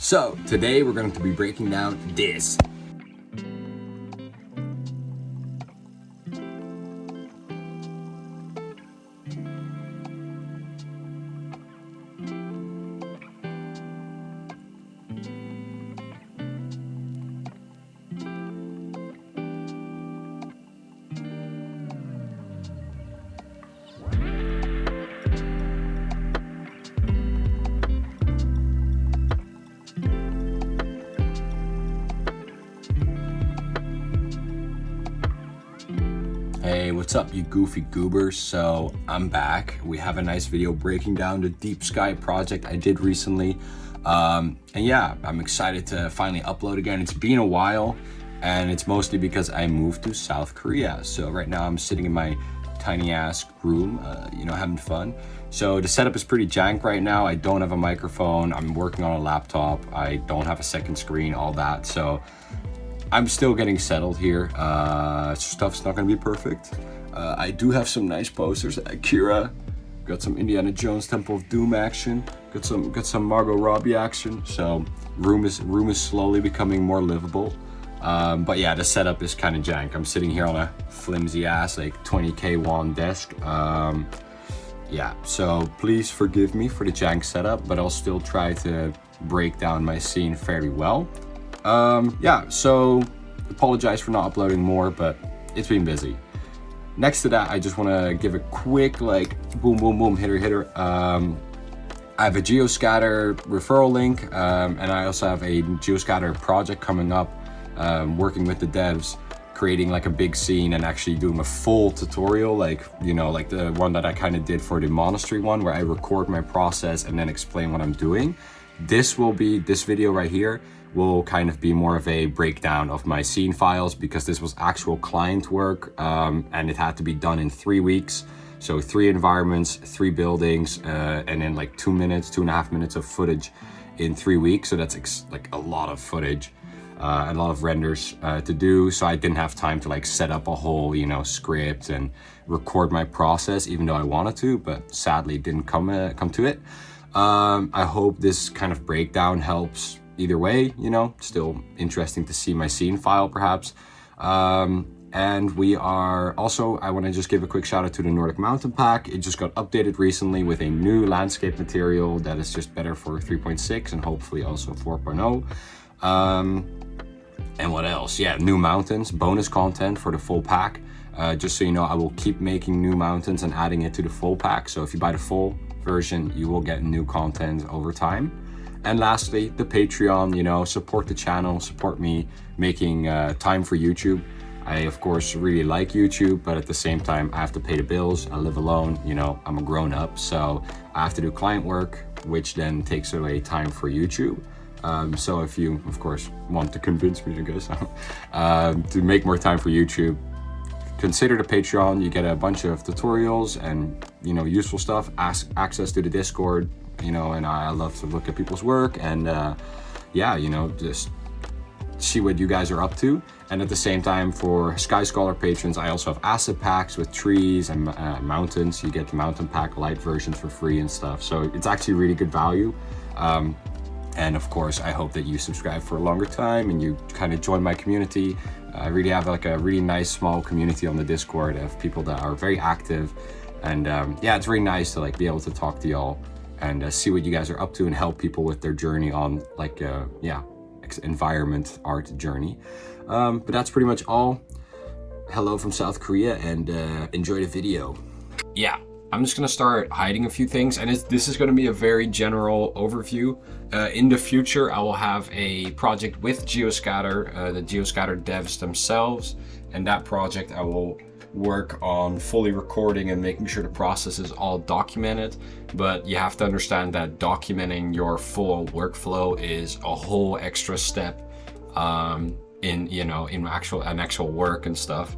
So today we're going to be breaking down this. Hey, what's up you goofy goobers? So I'm back. We have a nice video breaking down the DeepSky project I did recently. And yeah, I'm excited to finally upload again. It's been a while and it's mostly because I moved to South Korea. So right now I'm sitting in my tiny ass room, having fun. So the setup is pretty jank right now. I don't have a microphone. I'm working on a laptop. I don't have a second screen, all that. So I'm still getting settled here. Stuff's not gonna be perfect. I do have some nice posters. Akira, got some Indiana Jones Temple of Doom action. Got some Margot Robbie action. So room is slowly becoming more livable. But yeah, the setup is kind of jank. I'm sitting here on a flimsy ass like 20K won desk. Yeah, so please forgive me for the jank setup, but I'll still try to break down my scene fairly well. Yeah, so apologize for not uploading more, but it's been busy. Next to that, I just want to give a quick boom hitter. I have a GeoScatter referral link, and I also have a GeoScatter project coming up, working with the devs, creating like a big scene and actually doing a full tutorial, like the one that I kind of did for the monastery one, where I record my process and then explain what I'm doing. This video right here will kind of be more of a breakdown of my scene files, because this was actual client work, and it had to be done in 3 weeks. So 3 environments, 3 buildings, and then like 2.5 minutes of footage in 3 weeks. So that's like a lot of footage, a lot of renders to do. So I didn't have time to like set up a whole, script and record my process, even though I wanted to, but sadly it didn't come to it. I hope this kind of breakdown helps either way, still interesting to see my scene file perhaps. And we are also, I want to just give a quick shout out to the Nordic mountain pack. It just got updated recently with a new landscape material that is just better for 3.6 and hopefully also 4.0. And what else? Yeah, new mountains, bonus content for the full pack. Just so you know, I will keep making new mountains and adding it to the full pack. So if you buy the full version, you will get new content over time. And lastly, the Patreon, support the channel, support me making time for YouTube. I, of course, really like YouTube, but at the same time, I have to pay the bills. I live alone, I'm a grown up, so I have to do client work, which then takes away time for YouTube. So if you, of course, want to convince me, I guess, to make more time for YouTube, consider the Patreon. You get a bunch of tutorials and, useful stuff, access to the Discord, and I love to look at people's work and just see what you guys are up to. And at the same time, for Sky Scholar patrons, I also have asset packs with trees and mountains. You get the mountain pack Lite versions for free and stuff. So it's actually really good value. And of course, I hope that you subscribe for a longer time and you kind of join my community. I really have like a really nice small community on the Discord of people that are very active. And it's really nice to like be able to talk to y'all and see what you guys are up to and help people with their journey on like, environment art journey. But that's pretty much all. Hello from South Korea and enjoy the video. Yeah, I'm just gonna start hiding a few things, and this is gonna be a very general overview. In the future, I will have a project with GeoScatter, the GeoScatter devs themselves, and that project I will work on fully recording and making sure the process is all documented. But you have to understand that documenting your full workflow is a whole extra step in actual work and stuff.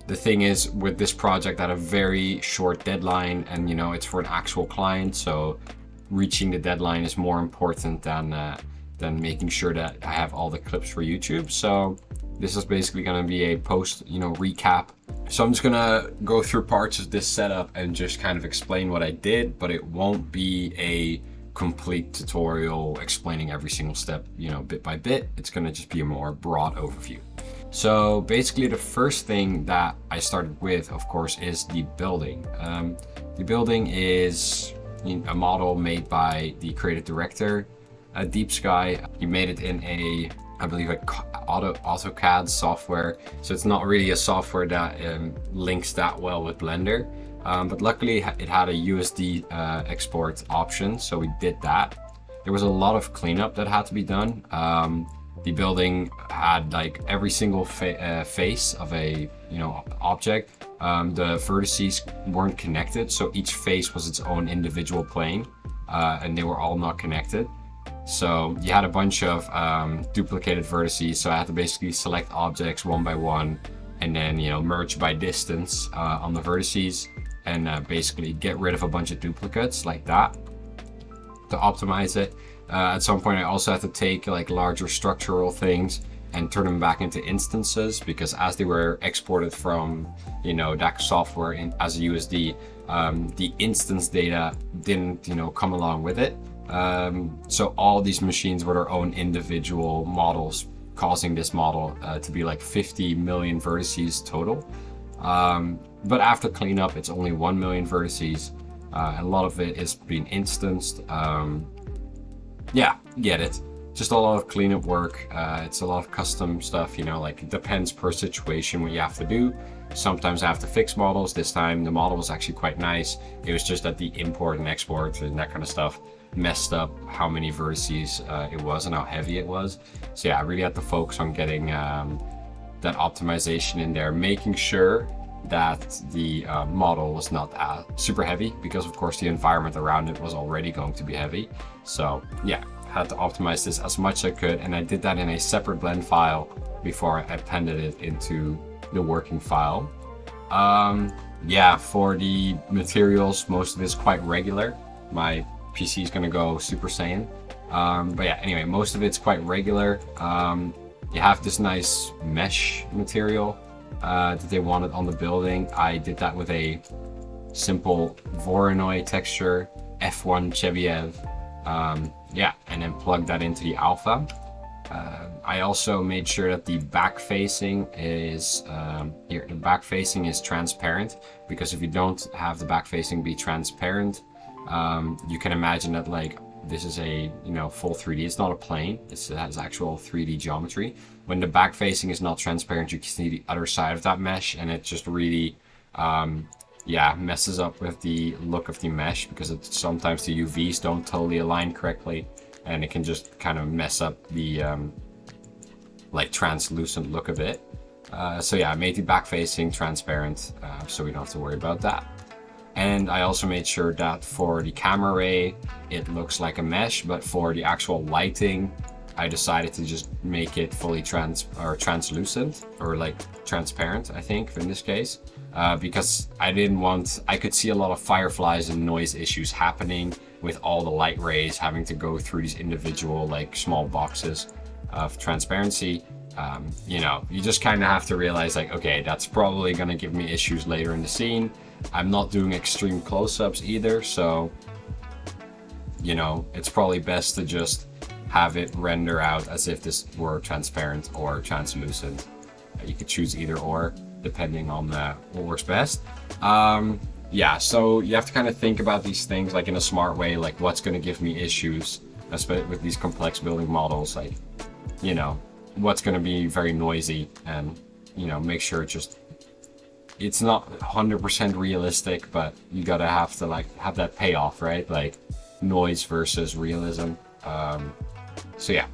The thing is, with this project at a very short deadline, and it's for an actual client, so reaching the deadline is more important than making sure that I have all the clips for YouTube. So this is basically going to be a post recap. So I'm just gonna go through parts of this setup and just kind of explain what I did, but it won't be a complete tutorial explaining every single step, you know, bit by bit. It's going to just be a more broad overview. So basically the first thing that I started with, of course, is the building. The building is a model made by the creative director at DeepSky. He made it in a, I believe, AutoCAD software. So it's not really a software that links that well with Blender. But luckily it had a USD export option, so we did that. There was a lot of cleanup that had to be done. The building had like every single face of a object. The vertices weren't connected, so each face was its own individual plane, and they were all not connected. So you had a bunch of duplicated vertices, so I had to basically select objects one by one and then merge by distance on the vertices, and basically get rid of a bunch of duplicates like that to optimize it. At some point I also had to take like larger structural things and turn them back into instances, because as they were exported from that software as a USD, the instance data didn't come along with it. So all these machines were their own individual models, causing this model to be like 50 million vertices total. But after cleanup, it's only 1 million vertices. A lot of it is being instanced. Yeah, get it. Just a lot of cleanup work. It's a lot of custom stuff, like it depends per situation what you have to do. Sometimes I have to fix models. This time the model was actually quite nice. It was just that the import and export and that kind of stuff messed up how many vertices it was and how heavy it was. So yeah, I really had to focus on getting that optimization in there, making sure that the model was not super heavy, because of course the environment around it was already going to be heavy. So yeah, had to optimize this as much as I could, and I did that in a separate blend file before I appended it into the working file. Yeah, for the materials, most of it is quite regular. My PC is gonna go Super Saiyan. But yeah, anyway, most of it's quite regular. You have this nice mesh material that they wanted on the building. I did that with a simple Voronoi texture, F1 Chebyshev. Yeah, and then plugged that into the alpha. I also made sure that the back facing is here. The back facing is transparent, because if you don't have the back facing be transparent, you can imagine that like this is a full 3D. It's not a plane. It has actual 3D geometry. When the back facing is not transparent, you can see the other side of that mesh, and it just really yeah, messes up with the look of the mesh, because sometimes the UVs don't totally align correctly, and it can just kind of mess up the like translucent look of it. So yeah, I made the back facing transparent, so we don't have to worry about that. And I also made sure that for the camera ray, it looks like a mesh, but for the actual lighting, I decided to just make it fully translucent, or like transparent, I think, in this case, because I could see a lot of fireflies and noise issues happening with all the light rays having to go through these individual like small boxes of transparency. You just kind of have to realize like, okay, that's probably going to give me issues later in the scene. I'm not doing extreme close-ups either, so it's probably best to just have it render out as if this were transparent or translucent. You could choose either or, depending on what works best. Yeah, so you have to kind of think about these things like in a smart way, like what's going to give me issues, especially with these complex building models, like what's going to be very noisy, and make sure it's not 100% realistic, but you gotta have to like have that payoff, right? Like noise versus realism. So yeah,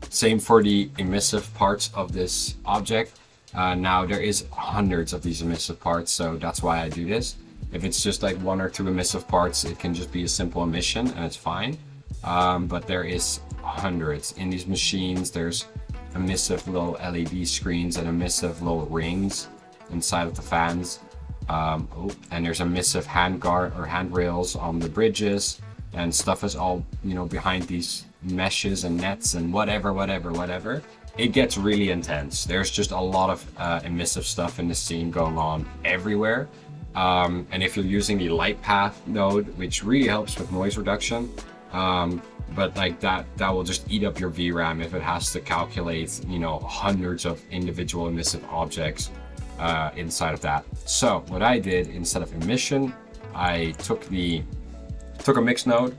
same for the emissive parts of this object. Now there is hundreds of these emissive parts, so that's why I do this. If it's just like 1 or 2 emissive parts, it can just be a simple emission and it's fine. But there is hundreds in these machines. There's emissive little LED screens and emissive little rings inside of the fans, and there's emissive handrails on the bridges, and stuff is all behind these meshes and nets and whatever. It gets really intense. There's just a lot of emissive stuff in the scene going on everywhere, and if you're using the light path node, which really helps with noise reduction, But like that will just eat up your VRAM if it has to calculate, you know, hundreds of individual emissive objects inside of that. So what I did, instead of emission, I took a mix node.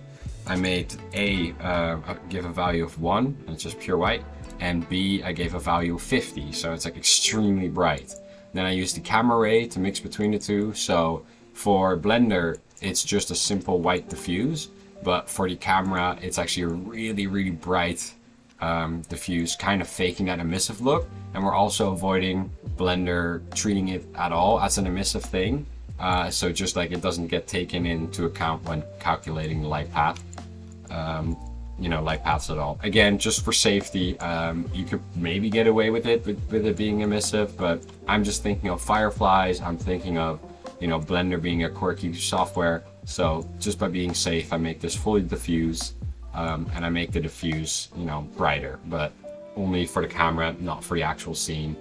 I made give a value of 1, and it's just pure white, and B, I gave a value of 50, so it's like extremely bright. Then I used the camera ray to mix between the two. So for Blender, it's just a simple white diffuse, but for the camera, it's actually a really, really bright diffuse, kind of faking that emissive look. And we're also avoiding Blender treating it at all as an emissive thing. So just like it doesn't get taken into account when calculating the light path, you know, light paths at all. Again, just for safety, you could maybe get away with it being emissive, but I'm just thinking of fireflies. I'm thinking of, you know, Blender being a quirky software. So just by being safe, I make this fully diffuse, and I make the diffuse, you know, brighter, but only for the camera, not for the actual scene.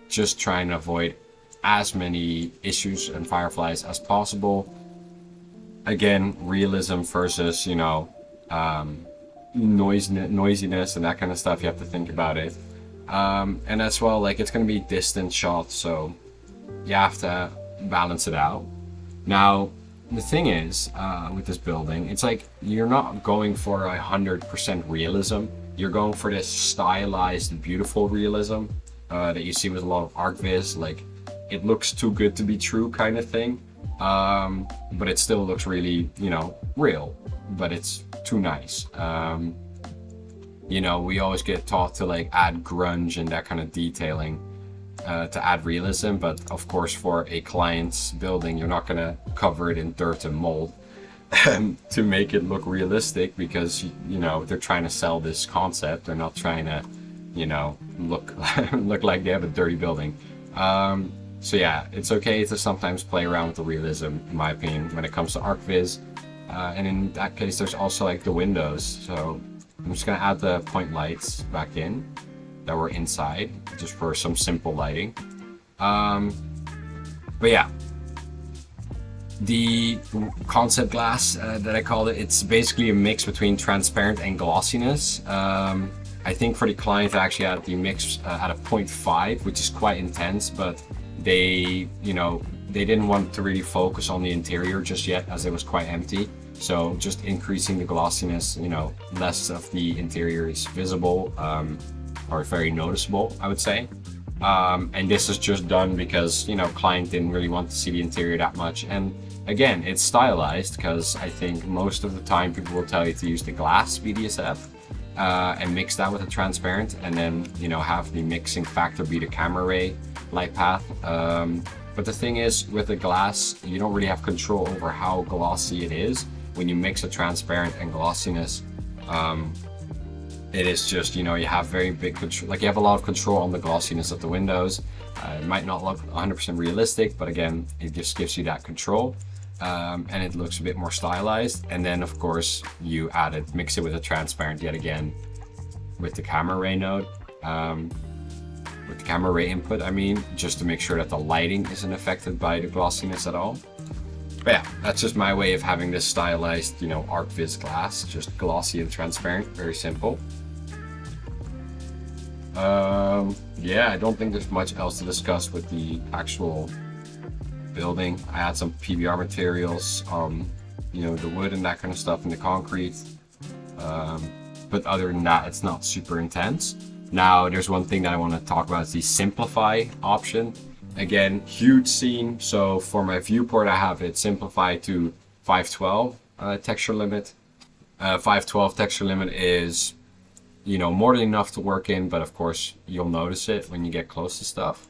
Just trying to avoid as many issues and fireflies as possible. Again, realism versus, you know, noisiness and that kind of stuff. You have to think about it. And as well, like, it's going to be distant shots, so you have to balance it out. Now, the thing is, with this building, it's like you're not going for 100% realism. You're going for this stylized, beautiful realism that you see with a lot of ArchViz. Like, it looks too good to be true kind of thing, but it still looks really, you know, real, but it's too nice. You know, we always get taught to like add grunge and that kind of detailing to add realism, but of course for a client's building, you're not gonna cover it in dirt and mold to make it look realistic, because, you know, they're trying to sell this concept. They're not trying to, you know, look like they have a dirty building. So yeah, it's okay to sometimes play around with the realism, in my opinion, when it comes to ArchViz. And in that case, there's also like the windows. So I'm just gonna add the point lights back in that were inside, just for some simple lighting. But yeah, the concept glass that I called it, it's basically a mix between transparent and glossiness. I think for the client, I actually had the mix at a 0.5, which is quite intense, but they, you know, they didn't want to really focus on the interior just yet, as it was quite empty. So just increasing the glossiness, you know, less of the interior is visible, or very noticeable, I would say. And this is just done because, you know, client didn't really want to see the interior that much. And again, it's stylized because I think most of the time people will tell you to use the glass BDSF and mix that with a transparent, and then, you know, have the mixing factor be the camera ray light path. But the thing is, with the glass, you don't really have control over how glossy it is. When you mix a transparent and glossiness, it is just, you know, you have very big control, like you have a lot of control on the glossiness of the windows. It might not look 100% realistic, but again, it just gives you that control. And it looks a bit more stylized. And then of course you mix it with a transparent yet again with the camera ray node, with the camera ray input, I mean, just to make sure that the lighting isn't affected by the glossiness at all. But yeah, that's just my way of having this stylized, you know, ArchViz glass, just glossy and transparent, very simple. Yeah, I don't think there's much else to discuss with the actual building. I had some PBR materials, you know, the wood and that kind of stuff, and the concrete. But other than that, it's not super intense. Now, there's one thing that I want to talk about, is the simplify option. Again, huge scene. So for my viewport, I have it simplified to 512 texture limit. 512 texture limit is, you know, more than enough to work in, but of course you'll notice it when you get close to stuff.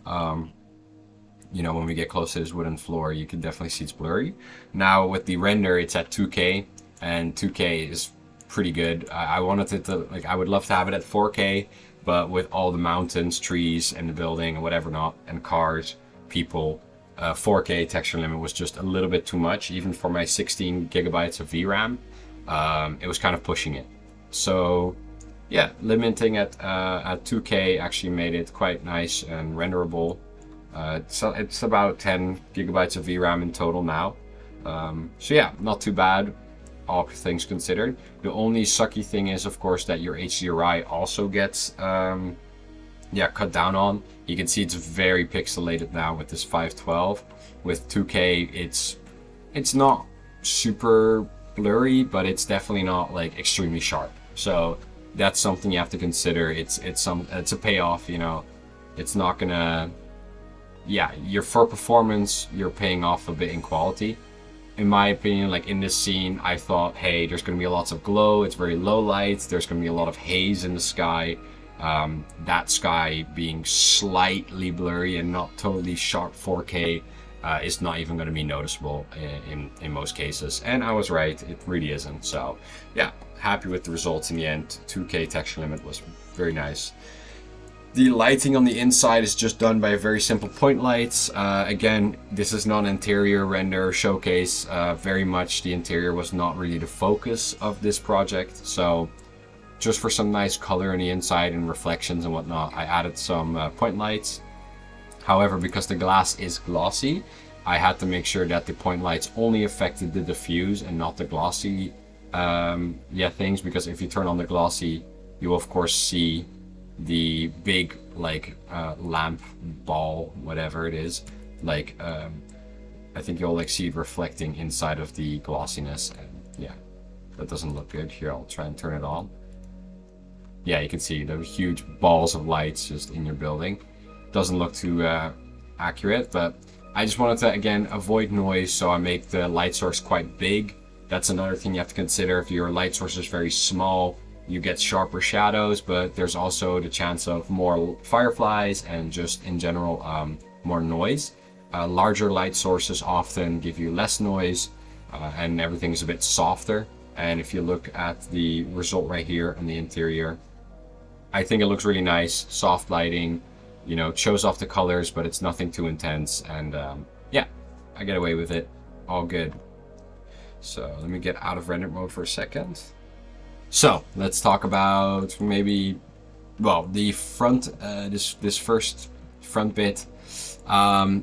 You know, when we get close to this wooden floor, you can definitely see it's blurry. Now with the render, it's at 2K, and 2K is pretty good. I wanted it to, like, I would love to have it at 4K, but with all the mountains, trees, and the building, and whatever not, and cars, people, 4K texture limit was just a little bit too much, even for my 16 gigabytes of VRAM. It was kind of pushing it. So yeah, limiting at 2K actually made it quite nice and renderable. So it's about 10 gigabytes of VRAM in total now. So yeah, not too bad. all things considered. The only sucky thing is, of course, that your HDRI also gets cut down on. You can see it's very pixelated now with this 512. With 2K, it's not super blurry, but it's definitely not like extremely sharp. So that's something you have to consider. It's a payoff, you know. It's not gonna, for performance, you're paying off a bit in quality. In my opinion, like in this scene, I thought, hey, there's gonna be lots of glow. It's very low light. There's gonna be a lot of haze in the sky. That sky being slightly blurry and not totally sharp 4K is not even going to be noticeable in most cases. And I was right, it really isn't. So yeah, happy with the results in the end. 2K texture limit was very nice. The lighting on the inside is just done by very simple point lights. Again, this is not an interior render showcase. Very much the interior was not really the focus of this project. So just for some nice color on the inside and reflections and whatnot, I added some point lights. However, because the glass is glossy, I had to make sure that the point lights only affected the diffuse and not the glossy things, because if you turn on the glossy, you will of course see the big like lamp ball, whatever it is. Like I think you'll like see it reflecting inside of the glossiness, and yeah, that doesn't look good. Here, I'll try and turn it on. Yeah, you can see the huge balls of lights just in your building. Doesn't look too accurate, but I just wanted to again avoid noise, so I make the light source quite big. That's another thing you have to consider. If your light source is very small, you get sharper shadows, but there's also the chance of more fireflies and just in general more noise. Larger light sources often give you less noise and everything's a bit softer. And if you look at the result right here in the interior, I think it looks really nice. Soft lighting, you know, shows off the colors, but it's nothing too intense. And yeah, I get away with it. All good. So let me get out of render mode for a second. So let's talk about maybe, well, the front, this first front bit.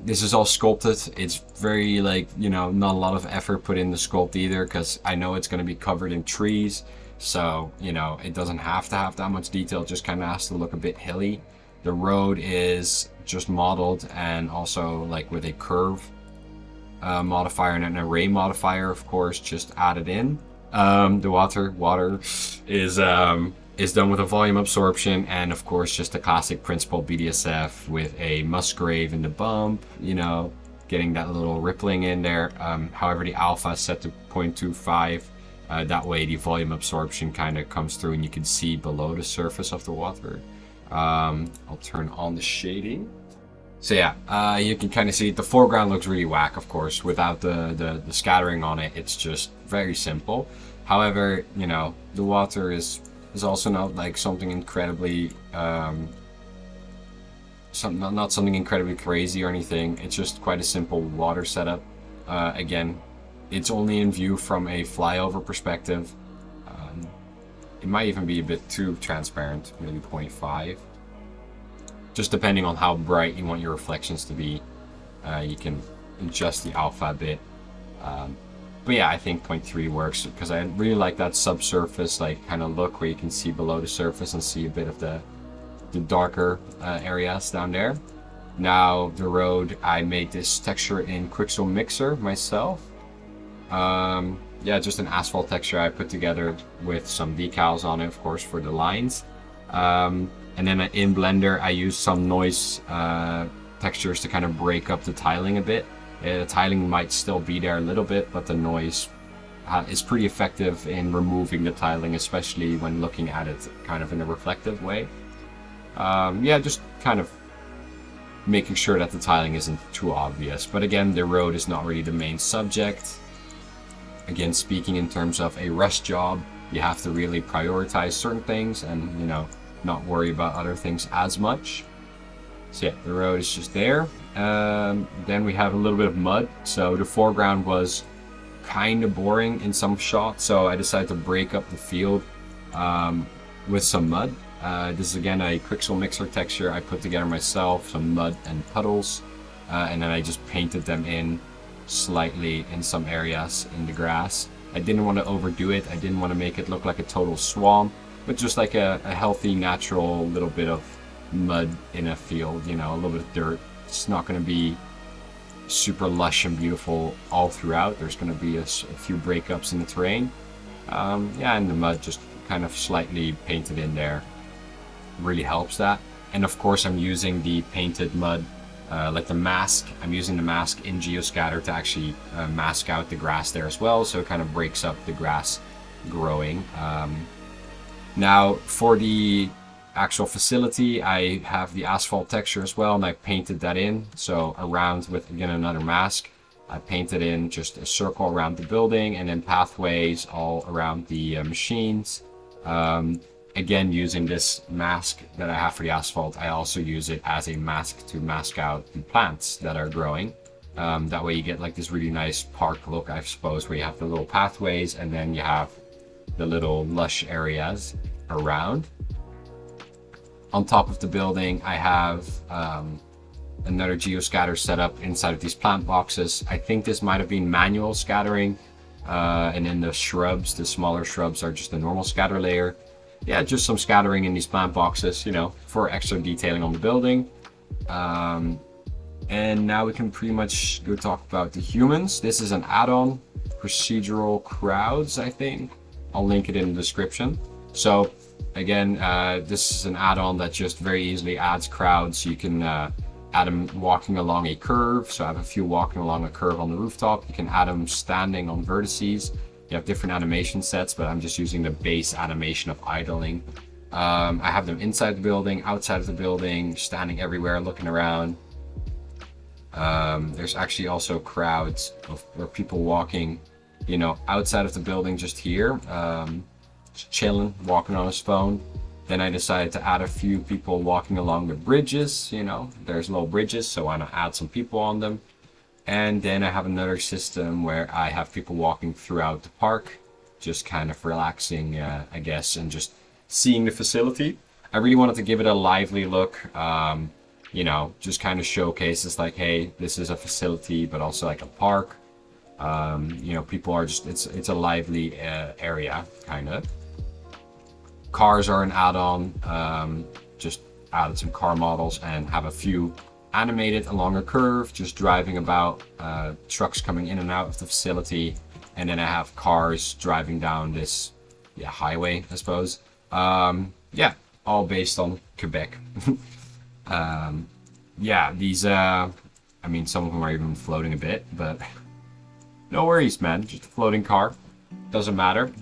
This is all sculpted. It's very like, you know, not a lot of effort put in the sculpt either, because I know it's going to be covered in trees. So, you know, it doesn't have to have that much detail. It just kind of has to look a bit hilly. The road is just modeled and also like with a curve modifier and an array modifier, of course, just added in. The water is done with a volume absorption and of course just a classic principled BDSF with a Musgrave in the bump, you know, getting that little rippling in there. However, the alpha is set to 0.25. That way the volume absorption kind of comes through and you can see below the surface of the water. I'll turn on the shading. So yeah, you can kind of see the foreground looks really whack, of course, without the scattering on it. It's just very simple. However, you know, the water is also not like something incredibly not something incredibly crazy or anything. It's just quite a simple water setup. Again, it's only in view from a flyover perspective. It might even be a bit too transparent, maybe 0.5. Just depending on how bright you want your reflections to be, you can adjust the alpha a bit. But yeah, I think 0.3 works because I really like that subsurface like kind of look where you can see below the surface and see a bit of the darker areas down there. Now the road, I made this texture in Quixel Mixer myself. Yeah, just an asphalt texture I put together with some decals on it, of course, for the lines. And then in Blender, I used some noise textures to kind of break up the tiling a bit. The tiling might still be there a little bit, but the noise is pretty effective in removing the tiling, especially when looking at it kind of in a reflective way. Yeah, just kind of making sure that the tiling isn't too obvious. But again, the road is not really the main subject. Again, speaking in terms of a rush job, you have to really prioritize certain things and, you know, not worry about other things as much. So yeah, the road is just there. Then we have a little bit of mud. So the foreground was kind of boring in some shots, so I decided to break up the field with some mud. This is again a Quixel Mixer texture I put together myself, some mud and puddles, and then I just painted them in slightly in some areas in the grass. I didn't want to overdo it. I didn't want to make it look like a total swamp, but just like a healthy, natural little bit of mud in a field, you know, a little bit of dirt. It's not going to be super lush and beautiful all throughout. There's going to be a few breakups in the terrain. Yeah, and the mud just kind of slightly painted in there really helps that. And of course I'm using the painted mud, like the mask. I'm using the mask in GeoScatter to actually mask out the grass there as well, so it kind of breaks up the grass growing. Now for the actual facility, I have the asphalt texture as well, and I painted that in. So around with, again, another mask, I painted in just a circle around the building, and then pathways all around the machines. Again, using this mask that I have for the asphalt, I also use it as a mask to mask out the plants that are growing. That way you get like this really nice park look, I suppose, where you have the little pathways and then you have the little lush areas around. On top of the building, I have another GeoScatter setup inside of these plant boxes. I think this might have been manual scattering, and then the shrubs, the smaller shrubs, are just a normal scatter layer. Yeah, just some scattering in these plant boxes, you know, for extra detailing on the building. And now we can pretty much go talk about the humans. This is an add-on, procedural crowds, I think. I'll link it in the description. So again, this is an add-on that just very easily adds crowds. You can add them walking along a curve. So I have a few walking along a curve on the rooftop. You can add them standing on vertices. You have different animation sets, but I'm just using the base animation of idling. I have them inside the building, outside of the building, standing everywhere, looking around. There's actually also crowds of people walking, you know, outside of the building, just here, chilling, walking on his phone. Then I decided to add a few people walking along the bridges. You know, there's little bridges, so why not add some people on them? And then I have another system where I have people walking throughout the park, just kind of relaxing, I guess, and just seeing the facility. I really wanted to give it a lively look, you know, just kind of showcases like, hey, this is a facility, but also like a park. You know, people are just, it's a lively area, kind of. Cars are an add-on, just added some car models and have a few animated along a curve, just driving about, trucks coming in and out of the facility, and then I have cars driving down this highway, I suppose. Yeah, all based on Quebec. Yeah, these I mean, some of them are even floating a bit, but no worries, man, just a floating car, doesn't matter.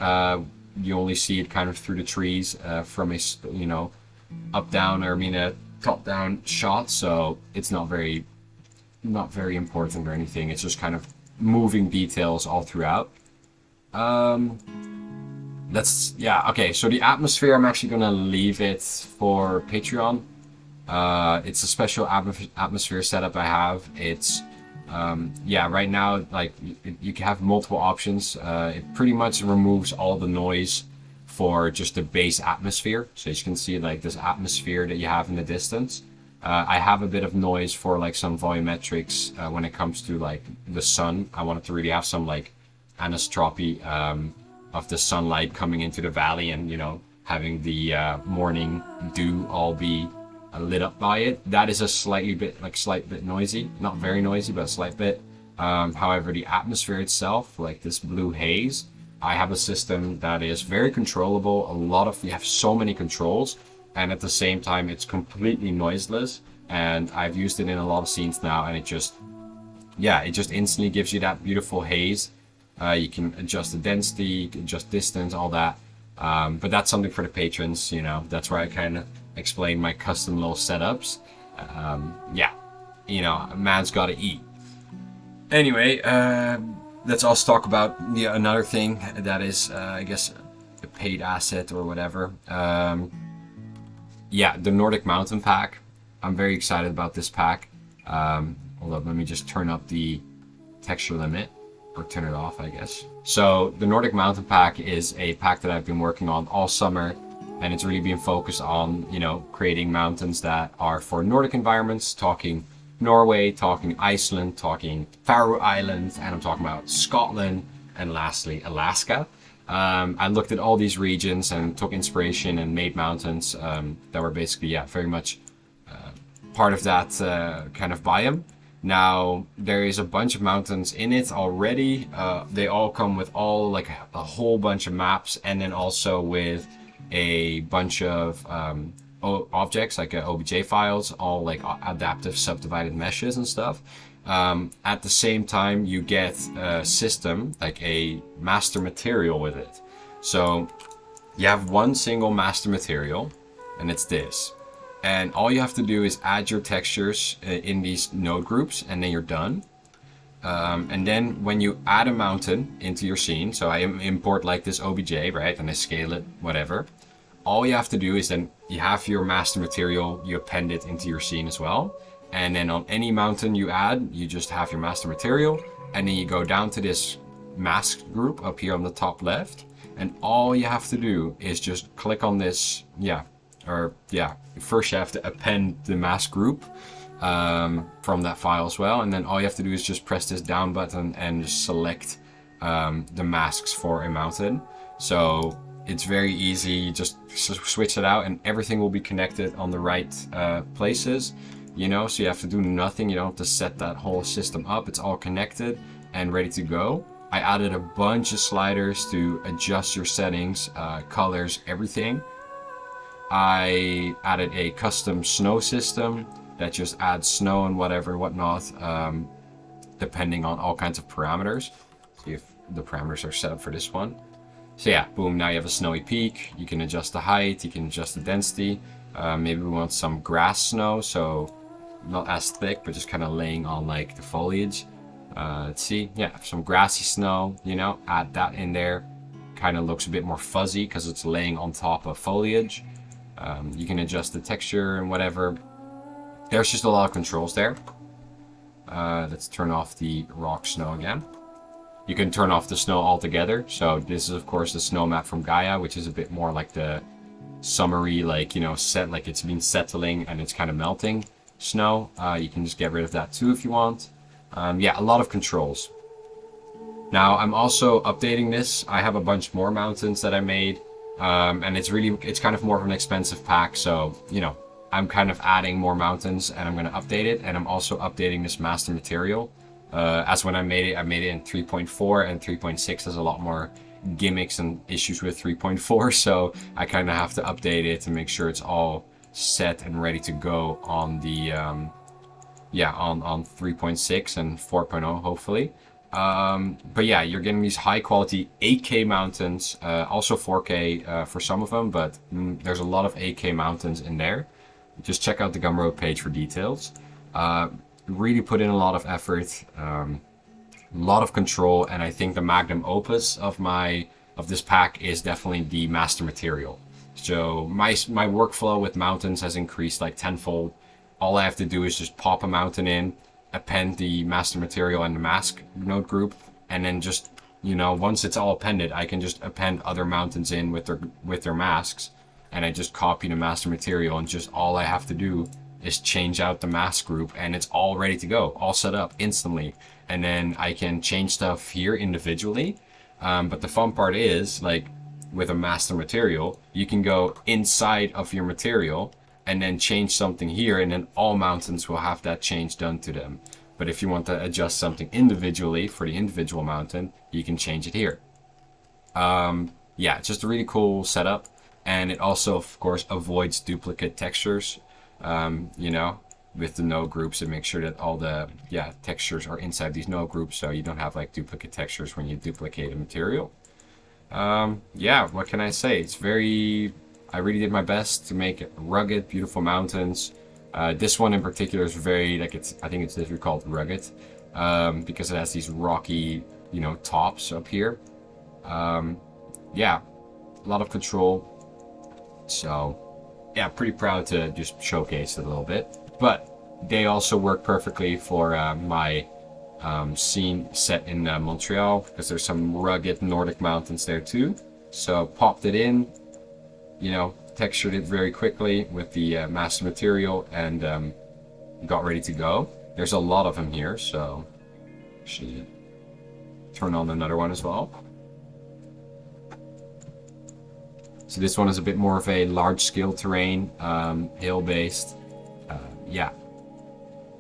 You only see it kind of through the trees from a, you know, up down, or I mean a top-down shot, so it's not very important or anything. It's just kind of moving details all throughout. That's, yeah, okay, so the atmosphere, I'm actually gonna leave it for Patreon. It's a special atmosphere setup I have. It's yeah, right now, like, you can have multiple options. It pretty much removes all the noise for just the base atmosphere. So as you can see, like, this atmosphere that you have in the distance. I have a bit of noise for like some volumetrics when it comes to like the sun. I wanted to really have some like anisotropy of the sunlight coming into the valley, and, you know, having the morning dew all be lit up by it. That is a slight bit noisy, not very noisy, but a slight bit. However, the atmosphere itself, like this blue haze, I have a system that is very controllable. You have so many controls, and at the same time it's completely noiseless, and I've used it in a lot of scenes now, and it just instantly gives you that beautiful haze. You can adjust the density, adjust distance, all that. But that's something for the patrons, you know. That's where I kind of explain my custom little setups. Yeah, you know, a man's gotta eat. Anyway, let's also talk about another thing that is, I guess, a paid asset or whatever. Yeah, the Nordic Mountain Pack. I'm very excited about this pack. Hold up, let me just turn up the texture limit, or turn it off, I guess. So the Nordic Mountain Pack is a pack that I've been working on all summer, and it's really been focused on, you know, creating mountains that are for Nordic environments, talking Norway, talking Iceland, talking Faroe Islands, and I'm talking about Scotland, and lastly, Alaska. I looked at all these regions and took inspiration and made mountains that were basically, yeah, very much part of that kind of biome. Now, there is a bunch of mountains in it already. They all come with all like a whole bunch of maps, and then also with a bunch of objects like OBJ files, all like adaptive subdivided meshes and stuff. At the same time, you get a system, like a master material with it. So you have one single master material, and it's this. And all you have to do is add your textures in these node groups, and then you're done. And then when you add a mountain into your scene, so I import like this OBJ, right? And I scale it, whatever. All you have to do is then you have your master material, you append it into your scene as well. And then on any mountain you add, you just have your master material. And then you go down to this mask group up here on the top left. And all you have to do is just click on this, first you have to append the mask group from that file as well. And then all you have to do is just press this down button and just select the masks for a mountain. So it's very easy, you just switch it out and everything will be connected on the right places, you know, so you have to do nothing, you don't have to set that whole system up, it's all connected and ready to go. I added a bunch of sliders to adjust your settings, colors, everything. I added a custom snow system that just adds snow and whatever, whatnot, depending on all kinds of parameters. See if the parameters are set up for this one. So yeah, boom, now you have a snowy peak. You can adjust the height, you can adjust the density. Maybe we want some grass snow, so not as thick, but just kind of laying on like the foliage. Let's see, yeah, some grassy snow, you know, add that in there. Kind of looks a bit more fuzzy because it's laying on top of foliage. You can adjust the texture and whatever. There's just a lot of controls there. Let's turn off the rock snow again. You can turn off the snow altogether. So this is of course the snow map from Gaia, which is a bit more like the summery, like, you know, set like it's been settling and it's kind of melting snow. You can just get rid of that too if you want. Yeah, a lot of controls. Now I'm also updating this. I have a bunch more mountains that I made, and it's kind of more of an expensive pack. So, you know, I'm kind of adding more mountains and I'm going to update it. And I'm also updating this master material. As when I made it in 3.4, and 3.6 has a lot more gimmicks and issues with 3.4. So I kind of have to update it to make sure it's all set and ready to go on the, on 3.6 and 4.0 hopefully. But yeah, you're getting these high quality 8K mountains, also 4K for some of them, but there's a lot of 8K mountains in there. Just check out the Gumroad page for details. Really put in a lot of effort, a lot of control, and I think the magnum opus of this pack is definitely the master material. So my workflow with mountains has increased like tenfold. All I have to do is just pop a mountain in, append the master material and the mask node group, and then just, you know, once it's all appended, I can just append other mountains in with their masks, and I just copy the master material, and just all I have to do is change out the mask group and it's all ready to go, all set up instantly. And then I can change stuff here individually. But the fun part is, like with a master material, you can go inside of your material and then change something here, and then all mountains will have that change done to them. But if you want to adjust something individually for the individual mountain, you can change it here. Yeah, it's just a really cool setup. And it also, of course, avoids duplicate textures. You know, with the node groups, and make sure that all the textures are inside these node groups, so you don't have like duplicate textures when you duplicate a material. Yeah, what can I say? I really did my best to make rugged, beautiful mountains. This one in particular is very, like, I think it's literally called rugged, because it has these rocky, you know, tops up here. Yeah, a lot of control. So yeah, pretty proud to just showcase it a little bit. But they also work perfectly for my scene set in Montreal, because there's some rugged Nordic mountains there too. So popped it in, you know, textured it very quickly with the master material, and got ready to go. There's a lot of them here, so actually turn on another one as well. So this one is a bit more of a large scale terrain, hill based. Yeah,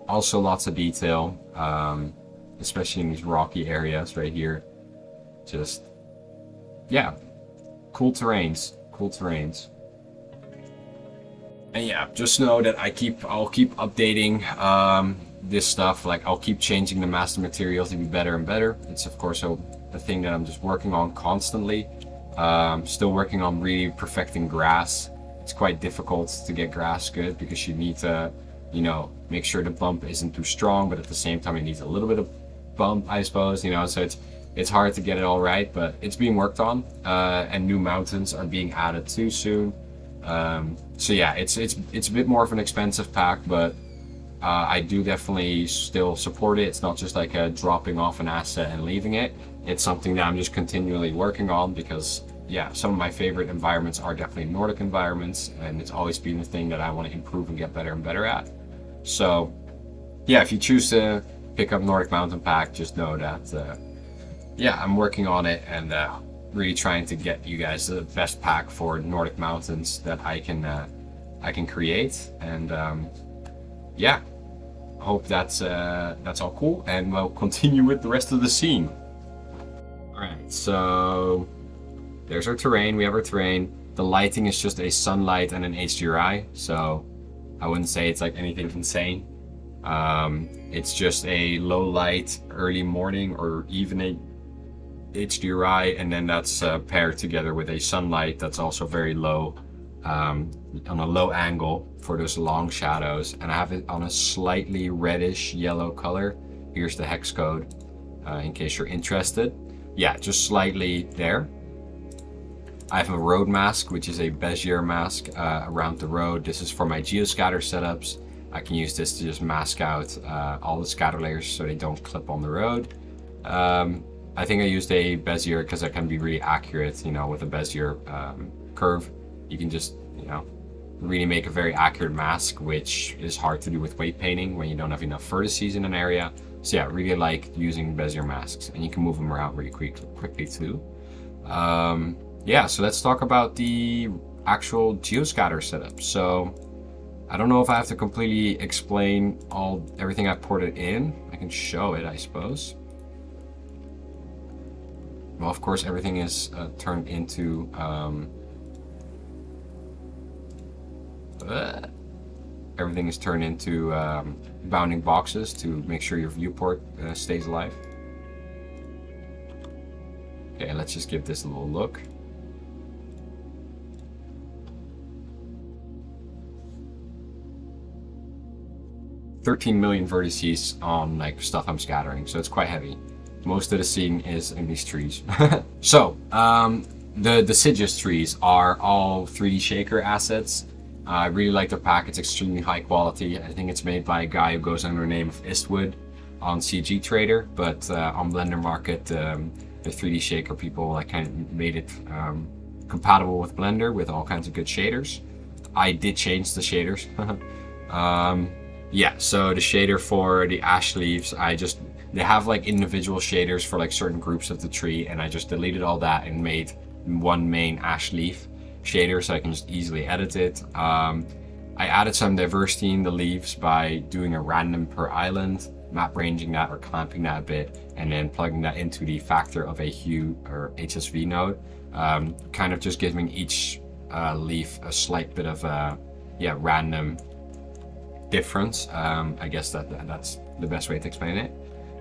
also lots of detail, especially in these rocky areas right here. Just, yeah, cool terrains. And yeah, just know that I'll keep updating this stuff. Like, I'll keep changing the master materials to be better and better. It's of course a thing that I'm just working on constantly. Still working on really perfecting grass. It's quite difficult to get grass good because you need to, you know, make sure the bump isn't too strong, but at the same time it needs a little bit of bump, I suppose, you know, so it's hard to get it all right, but it's being worked on, and new mountains are being added too soon. So yeah, it's a bit more of an expensive pack, but I do definitely still support it. It's not just like a dropping off an asset and leaving it. It's something that I'm just continually working on because, yeah, some of my favorite environments are definitely Nordic environments, and it's always been the thing that I want to improve and get better and better at. So yeah, if you choose to pick up Nordic Mountain Pack, just know that yeah, I'm working on it and really trying to get you guys the best pack for Nordic mountains that I can create. And yeah, hope that's all cool, and we'll continue with the rest of the scene. All right, so there's our terrain. We have our terrain. The lighting is just a sunlight and an HDRI, so I wouldn't say it's like anything insane. It's just a low light early morning or evening HDRI, and then that's paired together with a sunlight that's also very low, on a low angle for those long shadows, and I have it on a slightly reddish yellow color. Here's the hex code in case you're interested. Yeah, just slightly there. I have a road mask, which is a Bezier mask around the road. This is for my GeoScatter setups. I can use this to just mask out all the scatter layers so they don't clip on the road. I think I used a Bezier because I can be really accurate, you know, with a Bezier curve. You can just, you know, really make a very accurate mask, which is hard to do with weight painting when you don't have enough vertices in an area. So yeah, I really like using Bezier masks, and you can move them around really quickly too. Yeah, so let's talk about the actual GeoScatter setup. So I don't know if I have to completely explain everything I ported in. I can show it, I suppose. Well, of course, everything is turned into bounding boxes to make sure your viewport stays alive. Okay, let's just give this a little look. $13 million vertices on like stuff I'm scattering, so it's quite heavy. Most of the scene is in these trees. So the deciduous trees are all 3D Shaker assets. I really like the pack. It's extremely high quality. I think it's made by a guy who goes under the name of Eastwood on CG Trader, but on Blender Market, the 3D Shaker people like kind of made it compatible with Blender with all kinds of good shaders. I did change the shaders. Yeah, so the shader for the ash leaves, they have like individual shaders for like certain groups of the tree, and I just deleted all that and made one main ash leaf shader so I can just easily edit it. I added some diversity in the leaves by doing a random per island, map ranging that or clamping that a bit, and then plugging that into the factor of a hue or HSV node, kind of just giving each leaf a slight bit of random difference. I guess that's the best way to explain it.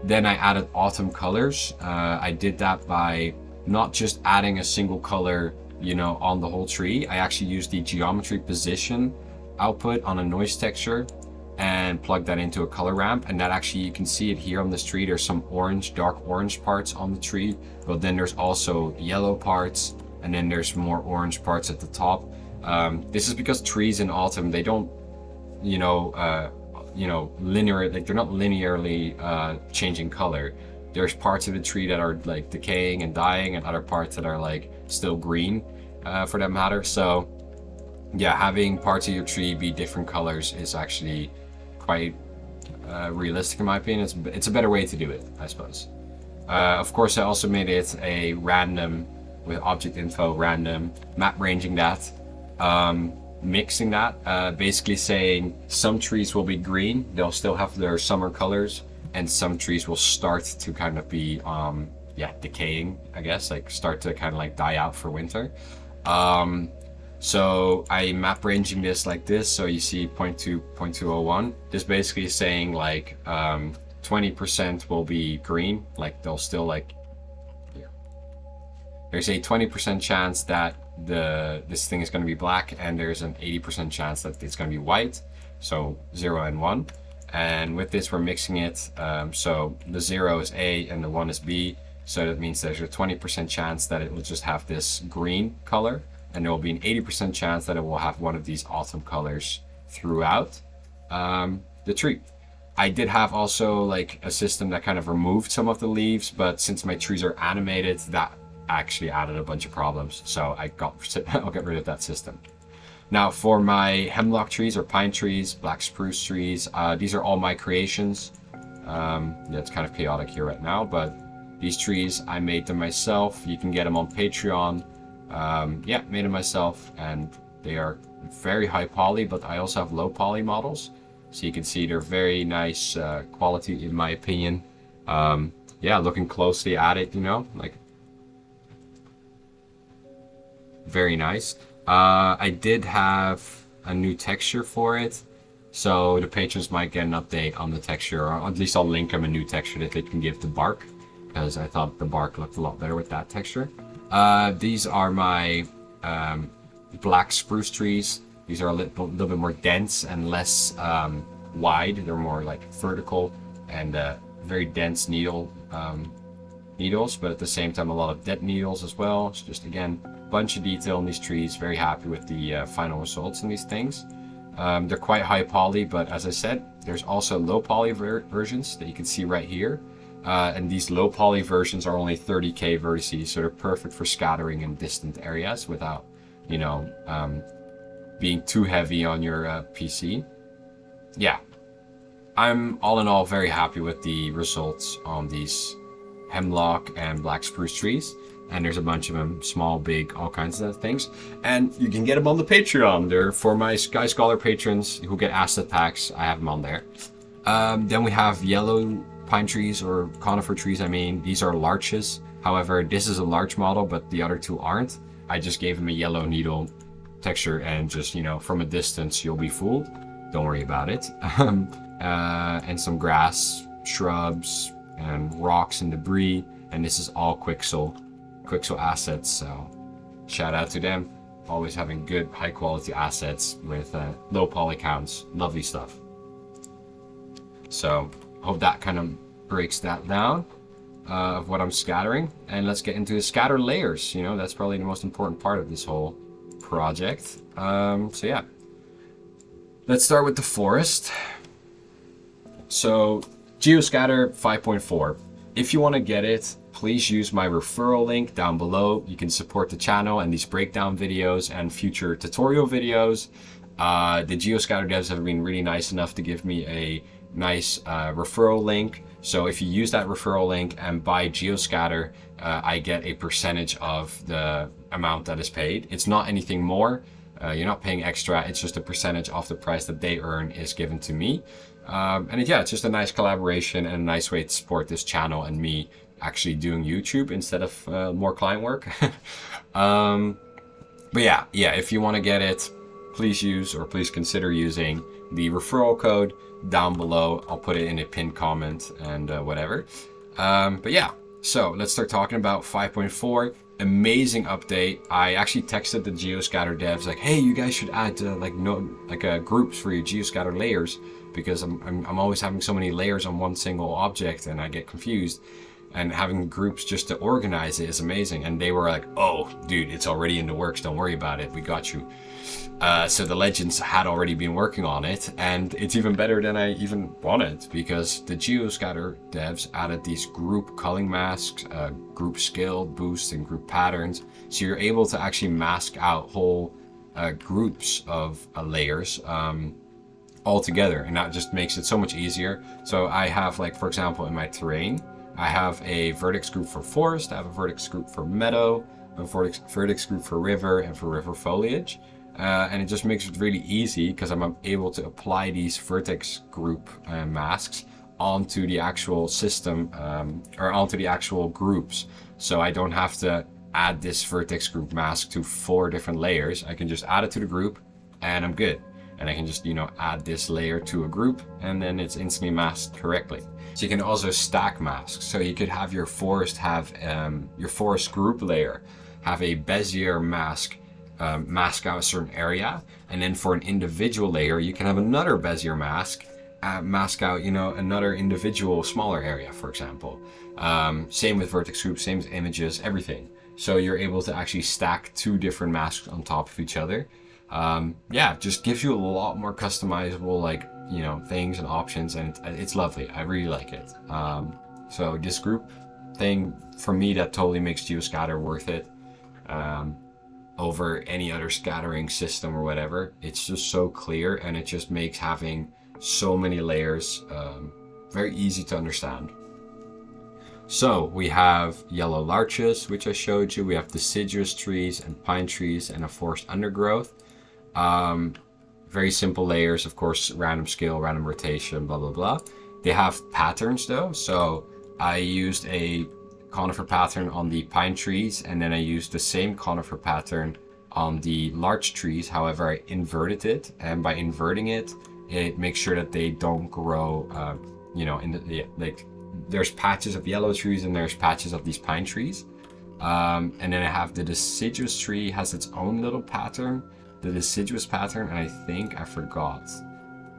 Then I added autumn colors. I did that by not just adding a single color, you know, on the whole tree. I actually used the geometry position output on a noise texture and plugged that into a color ramp, and that actually, you can see it here on this tree. There's some orange, dark orange parts on the tree, but then there's also yellow parts, and then there's more orange parts at the top. This is because trees in autumn, they don't, linear, like they're not linearly changing color. There's parts of the tree that are like decaying and dying, and other parts that are like still green, for that matter. So yeah, having parts of your tree be different colors is actually quite realistic in my opinion. It's a better way to do it, I suppose. Of course, I also made it a random with object info, random map ranging that, mixing that, basically saying some trees will be green, they'll still have their summer colors, and some trees will start to kind of be, decaying, I guess, like start to kind of like die out for winter. So I map ranging this like this. So you see 0.2, 0.201. This basically is saying like 20% will be green, like they'll still like, here. There's a 20% chance that this thing is going to be black, and there's an 80% chance that it's going to be white. So 0 and 1. And with this, we're mixing it. So the 0 is A and the 1 is B. So that means there's a 20% chance that it will just have this green color, and there will be an 80% chance that it will have one of these autumn colors throughout the tree. I did have also like a system that kind of removed some of the leaves, but since my trees are animated, that actually added a bunch of problems. So I'll get rid of that system. Now for my hemlock trees or pine trees, black spruce trees, these are all my creations. It's kind of chaotic here right now, but these trees, I made them myself. You can get them on Patreon. Made them myself, and they are very high poly, but I also have low poly models. So you can see they're very nice quality in my opinion. Looking closely at it, like very nice. I did have a new texture for it, so the patrons might get an update on the texture, or at least I'll link them a new texture that they can give to bark, because I thought the bark looked a lot better with that texture. These are my black spruce trees. These are a little bit more dense and less wide. They're more like vertical and very dense needles, but at the same time a lot of dead needles as well. So just again, bunch of detail in these trees. Very happy with the final results in these things. They're quite high poly, but as I said, there's also low poly versions that you can see right here. And these low poly versions are only 30k vertices, so they're perfect for scattering in distant areas without, being too heavy on your PC. Yeah, I'm all in all very happy with the results on these hemlock and black spruce trees. And there's a bunch of them, small, big, all kinds of things. And you can get them on the Patreon. They're for my Sky Scholar patrons who get asset packs. I have them on there. Then we have yellow pine trees, or conifer trees, I mean. These are larches. However, this is a larch model, but the other two aren't. I just gave them a yellow needle texture, and just, from a distance, you'll be fooled. Don't worry about it. And some grass, shrubs, and rocks and debris. And this is all Quixel assets, so shout out to them. Always having good, high quality assets with low poly counts. Lovely stuff. So hope that kind of breaks that down of what I'm scattering. And let's get into the scatter layers. That's probably the most important part of this whole project. Let's start with the forest. So GeoScatter 5.4. If you want to get it, please use my referral link down below. You can support the channel and these breakdown videos and future tutorial videos. The GeoScatter devs have been really nice enough to give me a nice referral link. So if you use that referral link and buy GeoScatter, I get a percentage of the amount that is paid. It's not anything more. You're not paying extra. It's just a percentage of the price that they earn is given to me. It's just a nice collaboration and a nice way to support this channel and me actually doing YouTube instead of more client work. If you want to get it, please consider using the referral code down below. I'll put it in a pinned comment and whatever. So let's start talking about 5.4. Amazing update. I actually texted the GeoScatter devs like, hey, you guys should add groups for your GeoScatter layers, because I'm always having so many layers on one single object and I get confused. And having groups just to organize it is amazing. And they were like, oh, dude, it's already in the works. Don't worry about it. We got you. So the legends had already been working on it. And it's even better than I even wanted, because the GeoScatter devs added these group culling masks, group skill boost, and group patterns. So you're able to actually mask out whole groups of layers all together. And that just makes it so much easier. So I have, like, for example, in my terrain, I have a vertex group for forest, I have a vertex group for meadow, a vertex group for river, and for river foliage. And it just makes it really easy because I'm able to apply these vertex group masks onto the actual system, or onto the actual groups. So I don't have to add this vertex group mask to 4 different layers. I can just add it to the group and I'm good. And I can just, add this layer to a group and then it's instantly masked correctly. So you can also stack masks. So you could have your forest your forest group layer have a Bezier mask mask out a certain area, and then for an individual layer you can have another Bezier mask mask out another individual smaller area, for example. Same with vertex groups, same with images, everything. So you're able to actually stack 2 different masks on top of each other. Yeah, just gives you a lot more customizable things and options, and it's lovely. I really like it. So this group thing, for me, that totally makes GeoScatter worth it over any other scattering system or whatever. It's just so clear, and it just makes having so many layers very easy to understand. So we have yellow larches, which I showed you. We have deciduous trees and pine trees and a forest undergrowth. Very simple layers, of course, random scale, random rotation, blah, blah, blah. They have patterns though. So I used a conifer pattern on the pine trees, and then I used the same conifer pattern on the larch trees. However, I inverted it, and by inverting it, it makes sure that they don't grow, there's patches of yellow trees and there's patches of these pine trees. And then I have the deciduous tree has its own little pattern, the deciduous pattern, and I think I forgot.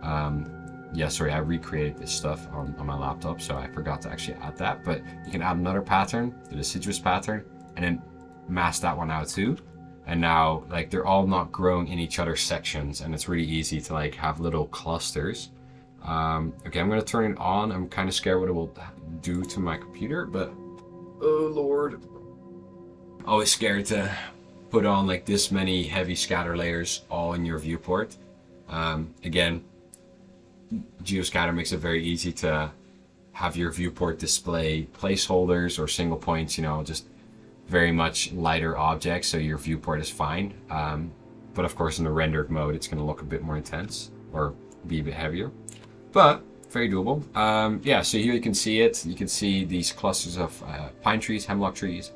I recreated this stuff on my laptop, so I forgot to actually add that. But you can add another pattern, the deciduous pattern, and then mask that one out too. And now, they're all not growing in each other's sections, and it's really easy to have little clusters. Okay, I'm gonna turn it on. I'm kind of scared what it will do to my computer, but oh Lord. Always scared to put on this many heavy scatter layers all in your viewport. Again, GeoScatter makes it very easy to have your viewport display placeholders or single points, just very much lighter objects, so your viewport is fine. But of course in the rendered mode it's going to look a bit more intense or be a bit heavier, but very doable. So here you can see it. You can see these clusters of pine trees, hemlock trees.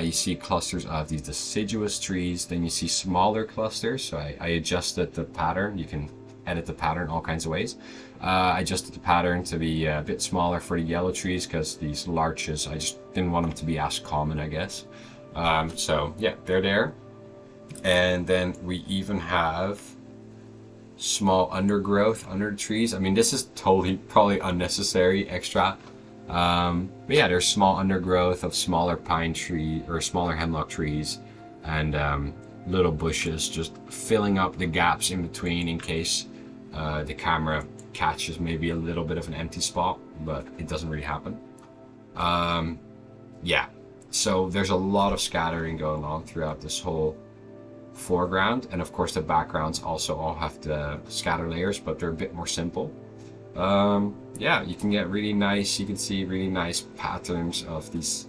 You see clusters of these deciduous trees. Then you see smaller clusters. So I adjusted the pattern. You can edit the pattern all kinds of ways. I adjusted the pattern to be a bit smaller for the yellow trees because these larches, I just didn't want them to be as common, I guess. So yeah, they're there. And then we even have small undergrowth under the trees. I mean, this is totally probably unnecessary extra. But yeah, there's small undergrowth of smaller pine tree or smaller hemlock trees, and little bushes just filling up the gaps in between in case the camera catches maybe a little bit of an empty spot, but it doesn't really happen. Yeah, so there's a lot of scattering going on throughout this whole foreground, and of course the backgrounds also all have the scatter layers, but they're a bit more simple. Yeah, you can get really nice, you can see really nice patterns of these,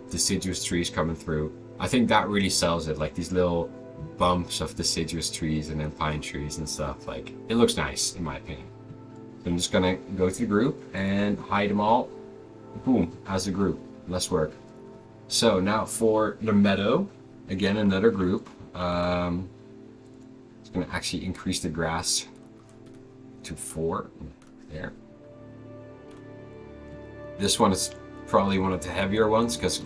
deciduous trees coming through. I think that really sells it, these little bumps of deciduous trees and then pine trees and stuff. It looks nice in my opinion. So I'm just gonna go to the group and hide them all. Boom, as a group, less work. So now for the meadow, again another group. It's gonna actually increase the grass to 4 there. This one is probably one of the heavier ones because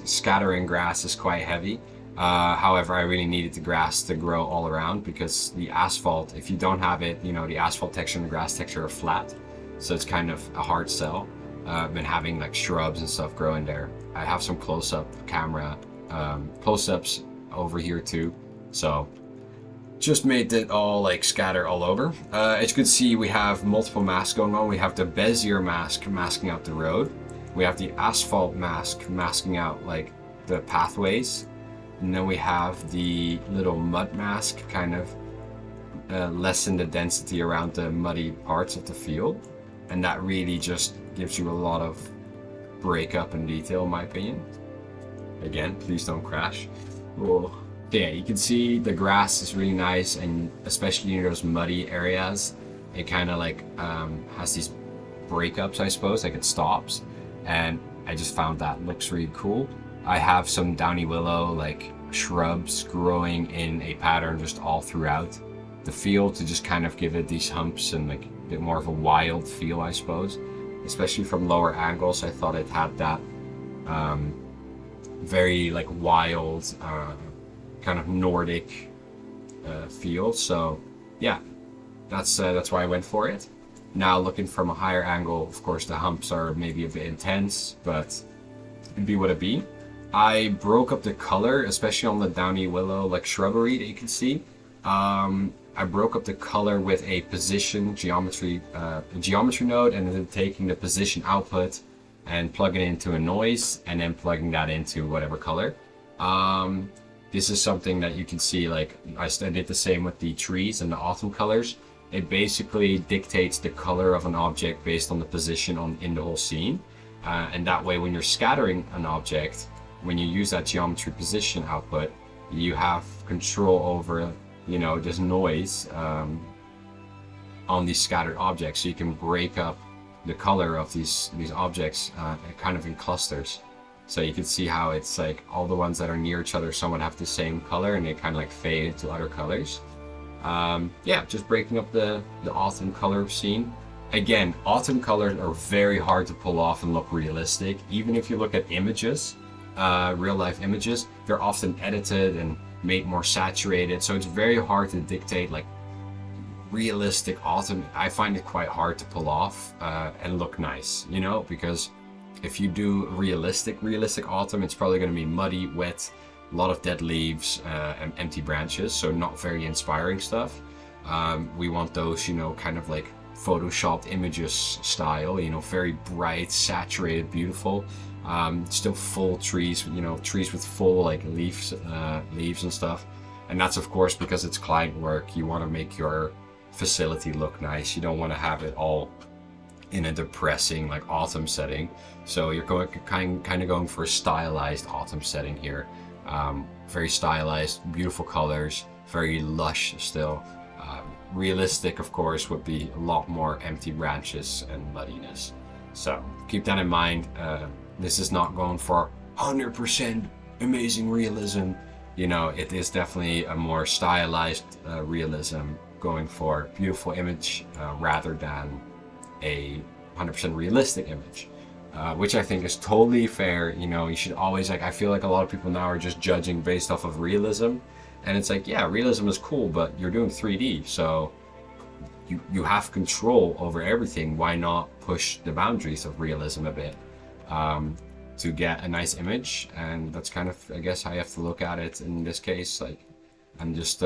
scattering grass is quite heavy. However, I really needed the grass to grow all around because the asphalt, if you don't have it, the asphalt texture and the grass texture are flat, so it's kind of a hard sell. I've been having shrubs and stuff growing there. I have some close-up camera close-ups over here too, so just made it all scatter all over. As you can see, we have multiple masks going on. We have the Bezier mask masking out the road. We have the asphalt mask masking out the pathways. And then we have the little mud mask kind of lessen the density around the muddy parts of the field. and that really just gives you a lot of breakup and detail, in my opinion. Again, please don't crash. Whoa. Yeah, you can see the grass is really nice, and especially in those muddy areas, it kind of like has these breakups, I suppose, like it stops, and I just found that looks really cool. I have some downy willow like shrubs growing in a pattern just all throughout the field to just kind of give it these humps and like a bit more of a wild feel, I suppose, especially from lower angles. I thought it had that very like wild kind of Nordic feel. So yeah, that's why I went for it. Now looking from a higher angle, of course the humps are maybe a bit intense, but it'd be what it be. I broke up the color, especially on the downy willow like shrubbery that you can see. I broke up the color with a position geometry node, and then taking the position output and plugging it into a noise, and then plugging that into whatever color. This is something that you can see, like I did the same with the trees and the autumn colors. It basically dictates the color of an object based on the position in the whole scene. And that way when you're scattering an object, when you use that geometry position output, you have control over, you know, this noise on these scattered objects. So you can break up the color of these objects kind of in clusters. So you can see how it's like all the ones that are near each other somewhat have the same color, and they kind of like fade into other colors. Yeah, just breaking up the autumn color scene. Again, autumn colors are very hard to pull off and look realistic. Even if you look at images, real life images, they're often edited and made more saturated. So it's very hard to dictate like realistic autumn. I find it quite hard to pull off and look nice, you know, because if you do realistic autumn, it's probably going to be muddy, wet, a lot of dead leaves and empty branches, so not very inspiring stuff. We want those, you know, kind of like photoshopped images style, you know, very bright, saturated, beautiful, still full trees, you know, trees with full like leaves and stuff. And that's of course because it's client work. You want to make your facility look nice. You don't want to have it all in a depressing like autumn setting. So you're going kind of going for a stylized autumn setting here. Very stylized, beautiful colors, very lush still. Realistic, of course, would be a lot more empty branches and muddiness. So keep that in mind. This is not going for 100% amazing realism. You know, it is definitely a more stylized realism, going for beautiful image rather than a 100% realistic image. Which I think is totally fair. You know, you should always, like, I feel like a lot of people now are just judging based off of realism, and it's like, yeah, realism is cool, but you're doing 3D, so you have control over everything. Why not push the boundaries of realism a bit to get a nice image? And that's kind of, I guess, how you have to look at it in this case. Like, I'm just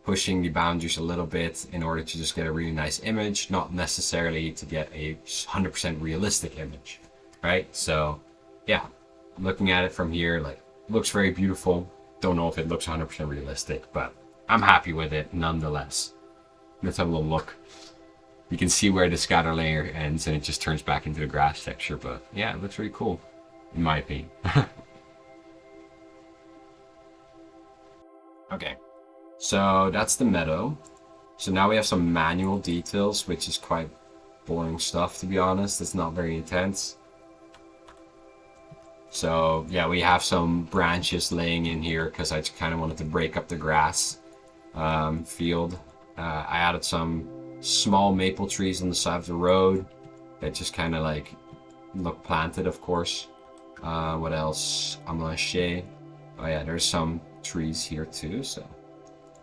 pushing the boundaries a little bit in order to just get a really nice image, not necessarily to get a 100% realistic image, right? So yeah, looking at it from here, like, looks very beautiful. Don't know if it looks 100% realistic, but I'm happy with it nonetheless. Let's have a little look. You can see where the scatter layer ends and it just turns back into the grass texture, but yeah, it looks really cool in my opinion. Okay. So that's the meadow. So now we have some manual details, which is quite boring stuff, to be honest. It's not very intense. So yeah, we have some branches laying in here because I just kind of wanted to break up the grass field. I added some small maple trees on the side of the road that just kind of like look planted, of course. What else? Amanche. Oh yeah, there's some trees here too. So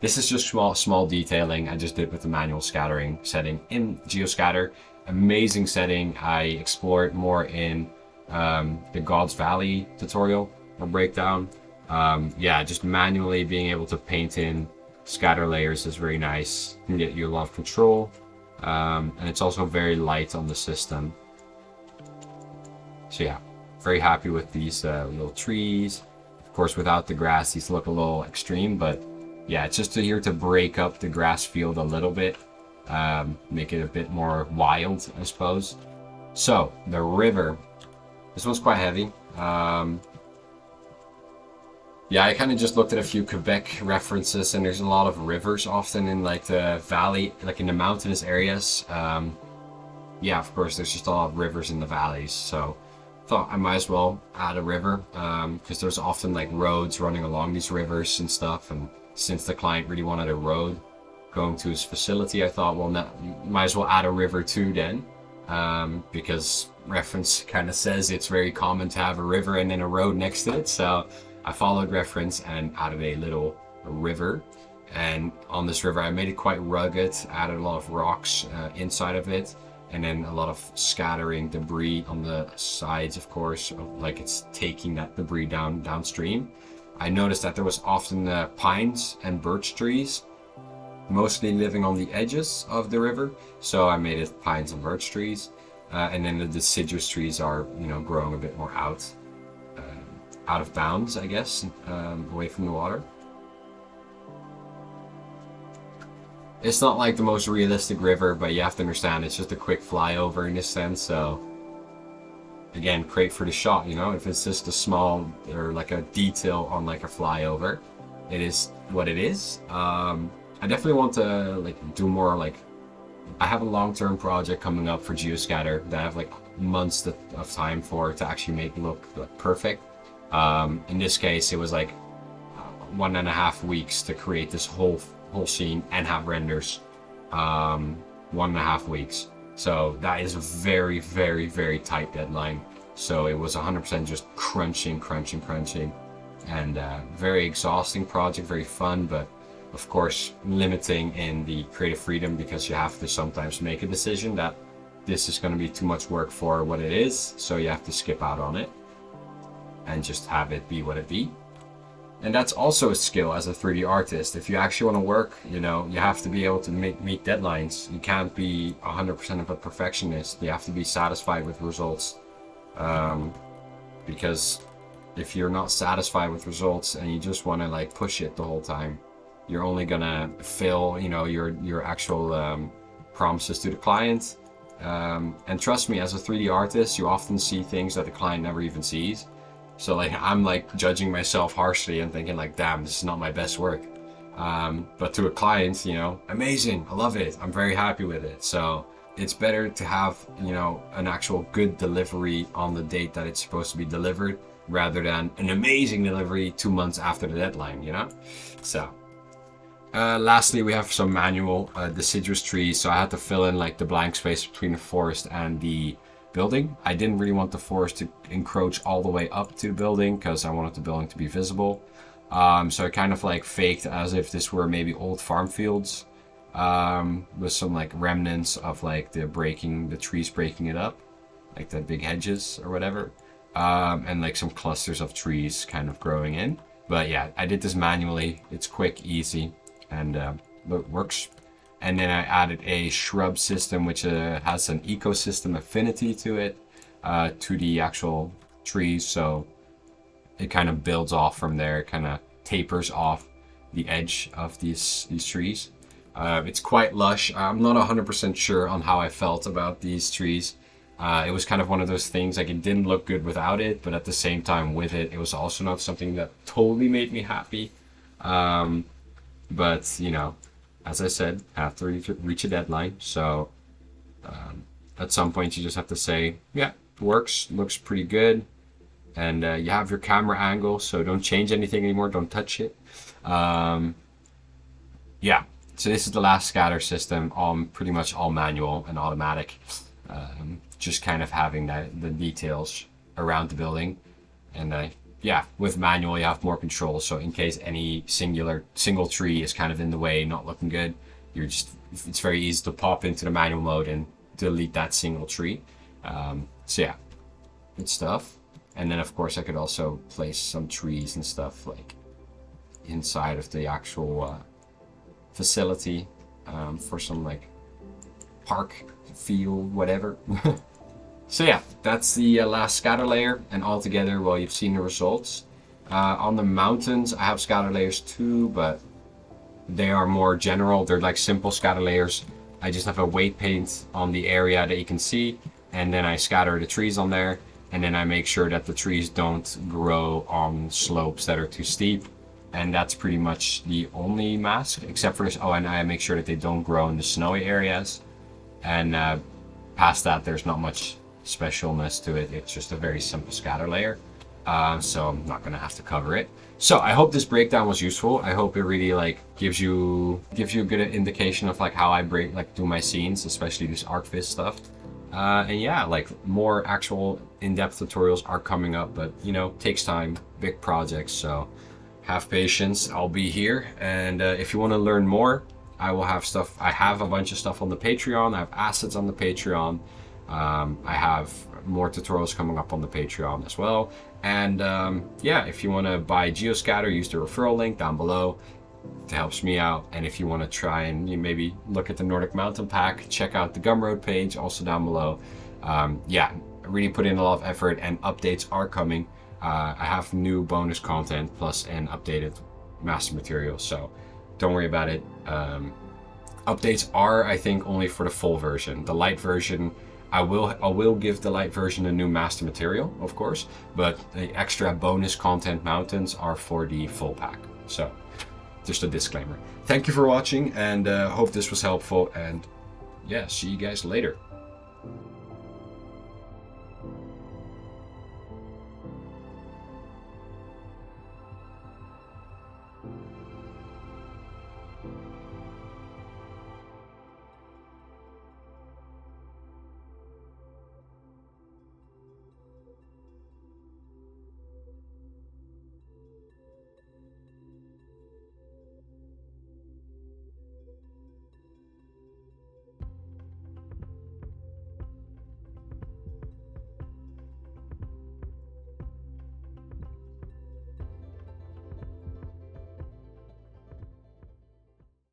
this is just small detailing I just did with the manual scattering setting in GeoScatter. Amazing setting. I explore it more in the God's Valley tutorial or breakdown. Yeah, just manually being able to paint in scatter layers is very nice. Can get you a lot of control, and it's also very light on the system. So yeah, very happy with these little trees. Of course, without the grass, these look a little extreme, but yeah, it's just here to break up the grass field a little bit. make it a bit more wild, I suppose. So the river, this one's quite heavy. Yeah, I kind of just looked at a few Quebec references, and there's a lot of rivers often in like the valley, like in the mountainous areas. Yeah, of course, there's just a lot of rivers in the valleys, so thought I might as well add a river, because there's often like roads running along these rivers and stuff, and since the client really wanted a road going to his facility, I thought, well, might as well add a river too then, because reference kind of says it's very common to have a river and then a road next to it, so I followed reference and added a little river. And on this river I made it quite rugged, added a lot of rocks inside of it, and then a lot of scattering debris on the sides, of course, like it's taking that debris downstream. I noticed that there was often pines and birch trees mostly living on the edges of the river, so I made it pines and birch trees, and then the deciduous trees are, you know, growing a bit more out of bounds, I guess, away from the water. It's not like the most realistic river, but you have to understand it's just a quick flyover in this sense, so again, great for the shot, you know, if it's just a small or like a detail on like a flyover, it is what it is. I definitely want to like do more, like I have a long-term project coming up for GeoScatter that I have like months of time for to actually make it look like perfect. In this case, it was like 1.5 weeks to create this whole scene and have renders. 1.5 weeks. So that is a very, very, very tight deadline. So it was 100% just crunching, and very exhausting project, very fun, but of course limiting in the creative freedom, because you have to sometimes make a decision that this is going to be too much work for what it is, so you have to skip out on it and just have it be what it be. And that's also a skill as a 3D artist. If you actually want to work, you know, you have to be able to meet deadlines. You can't be 100% of a perfectionist. You have to be satisfied with results, because if you're not satisfied with results and you just want to like push it the whole time, you're only gonna fail, you know, your actual promises to the client. And trust me, as a 3D artist, you often see things that the client never even sees. So like I'm like judging myself harshly and thinking like, damn, this is not my best work. But to a client, you know, amazing, I love it, I'm very happy with it. So it's better to have, you know, an actual good delivery on the date that it's supposed to be delivered, rather than an amazing delivery 2 months after the deadline, you know? So lastly, we have some manual deciduous trees. So I had to fill in like the blank space between the forest and the building. I didn't really want the forest to encroach all the way up to the building, because I wanted the building to be visible. So I kind of like faked as if this were maybe old farm fields, with some like remnants of like the trees breaking it up, like the big hedges or whatever, and like some clusters of trees kind of growing in. But yeah, I did this manually. It's quick, easy, and it works. And then I added a shrub system, which has an ecosystem affinity to it, to the actual trees. So it kind of builds off from there, kind of tapers off the edge of these trees. It's quite lush. I'm not 100% sure on how I felt about these trees. It was kind of one of those things, like it didn't look good without it, but at the same time with it, it was also not something that totally made me happy. But, you know, as I said, I have to reach a deadline. So at some point you just have to say, yeah, it works, looks pretty good. And you have your camera angle, so don't change anything anymore, don't touch it. Yeah, so this is the last scatter system, pretty much all manual and automatic. Just kind of having the details around the building. And yeah, with manual you have more control, so in case any single tree is kind of in the way, not looking good, it's very easy to pop into the manual mode and delete that single tree. So yeah, good stuff. And then of course I could also place some trees and stuff like inside of the actual facility, for some like park, field, whatever. So yeah, that's the last scatter layer, and altogether, well, you've seen the results. On the mountains, I have scatter layers too, but they are more general. They're like simple scatter layers. I just have a weight paint on the area that you can see, and then I scatter the trees on there, and then I make sure that the trees don't grow on slopes that are too steep. And that's pretty much the only mask, except for this. Oh, and I make sure that they don't grow in the snowy areas. And past that, there's not much specialness to it. It's just a very simple scatter layer. So I'm not gonna have to cover it. So I hope this breakdown was useful. I hope it really like gives you a good indication of like how I do my scenes, especially this ArchViz stuff. And yeah, like more actual in-depth tutorials are coming up, but you know, takes time, big projects, so have patience. I'll be here, and if you want to learn more, I will have stuff. I have a bunch of stuff on the Patreon. I have assets on the Patreon. I have more tutorials coming up on the Patreon as well. And yeah, if you want to buy GeoScatter, use the referral link down below. It helps me out. And if you want to try and maybe look at the Nordic mountain pack, check out the Gumroad page also down below. Yeah, I really put in a lot of effort, and updates are coming. I have new bonus content plus an updated master material, so don't worry about it. Updates are, I think, only for the full version. The Lite version, I will give the Lite version a new master material, of course, but the extra bonus content mountains are for the full pack. So just a disclaimer. Thank you for watching, and hope this was helpful, and yeah, see you guys later.